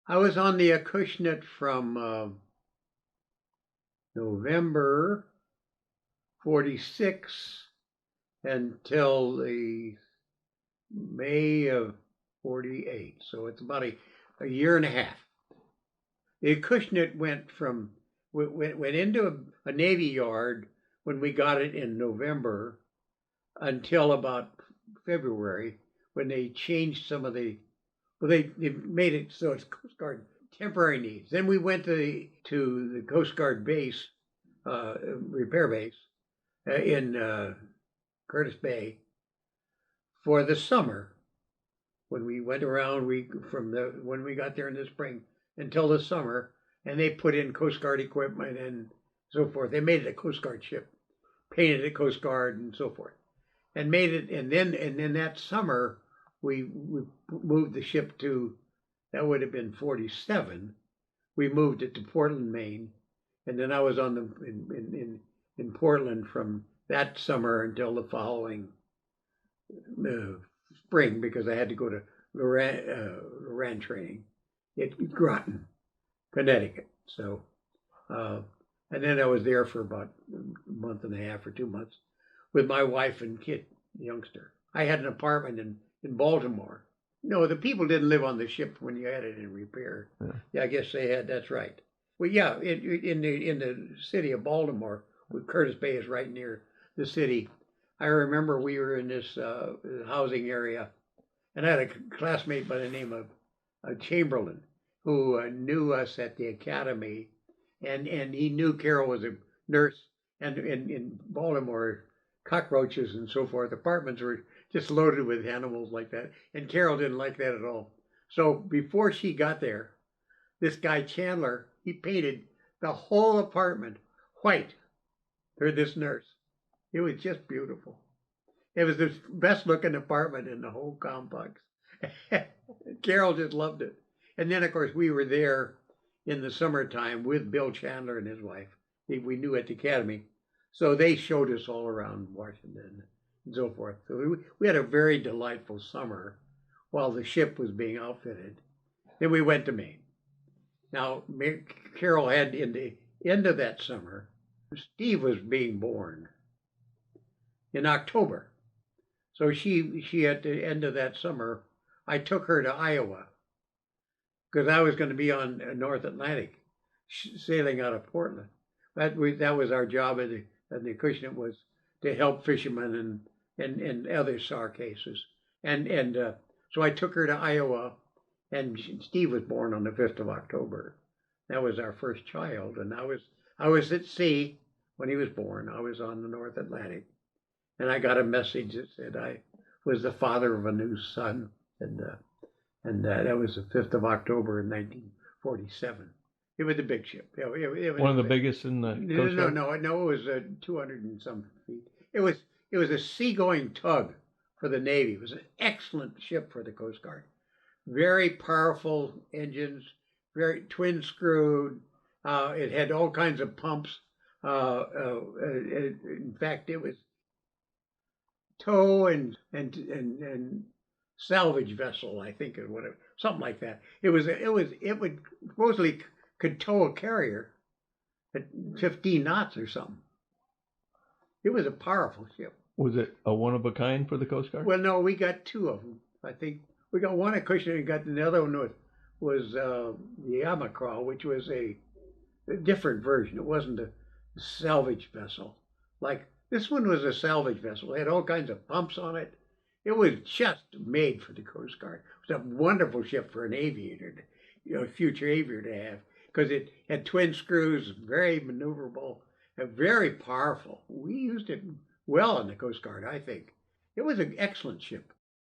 I was on the Acushnet from November 46 until the May of 48. So it's about a year and a half. The Acushnet went into a Navy yard when we got it in November until about February when they changed some of they made it so it's Coast Guard temporary needs. Then we went to the Coast Guard base, repair base in Curtis Bay for the summer. When we went around, when we got there in the spring until the summer, and they put in Coast Guard equipment and so forth. They made it a Coast Guard ship, painted it Coast Guard and so forth, and made it. And then that summer we moved the ship to, that would have been 47. We moved it to Portland, Maine, and then I was on in Portland from that summer until the following spring because I had to go to Loran training at Groton, Connecticut. So, and then I was there for about a month and a half or 2 months with my wife and kid, youngster. I had an apartment in Baltimore. No, the people didn't live on the ship when you had it in repair. Yeah, I guess they had. That's right. Well, yeah, in the city of Baltimore, Curtis Bay is right near the city. I remember we were in this housing area, and I had a classmate by the name of Chamberlain who knew us at the academy, and he knew Carol was a nurse, and in Baltimore, cockroaches and so forth, apartments were just loaded with animals like that, and Carol didn't like that at all. So before she got there, this guy Chandler, he painted the whole apartment white for this nurse. It was just beautiful. It was the best looking apartment in the whole complex. Carol just loved it. And then, of course, we were there in the summertime with Bill Chandler and his wife. We knew at the academy. So they showed us all around Washington and so forth. So we had a very delightful summer while the ship was being outfitted. Then we went to Maine. Now, Carol had in the end of that summer, Steve was being born in October. So she at the end of that summer, I took her to Iowa because I was going to be on North Atlantic, sailing out of Portland. That was our job at the Acushnet, was to help fishermen and other SAR cases. And so I took her to Iowa, and Steve was born on the 5th of October. That was our first child, and I was at sea when he was born. I was on the North Atlantic, and I got a message that said I was the father of a new son, and that was the 5th of October in 1947. It was a big ship. It was one of the biggest in the Coast Guard? No, it was 200 and some feet. It was a seagoing tug for the Navy. It was an excellent ship for the Coast Guard. Very powerful engines, very twin screwed. It had all kinds of pumps. In fact, it was tow and salvage vessel, I think, or whatever, something like that. It would supposedly could tow a carrier at 15 knots or something. It was a powerful ship. Was it a one of a kind for the Coast Guard? Well, no, we got two of them. I think we got one at Acushnet and got the other one was the Yamacraw, which was a different version. It wasn't a salvage vessel. Like this one was a salvage vessel. It had all kinds of pumps on it. It was just made for the Coast Guard. It was a wonderful ship for an aviator, a future aviator to have, because it had twin screws, very maneuverable, and very powerful. We used it well in the Coast Guard, I think. It was an excellent ship.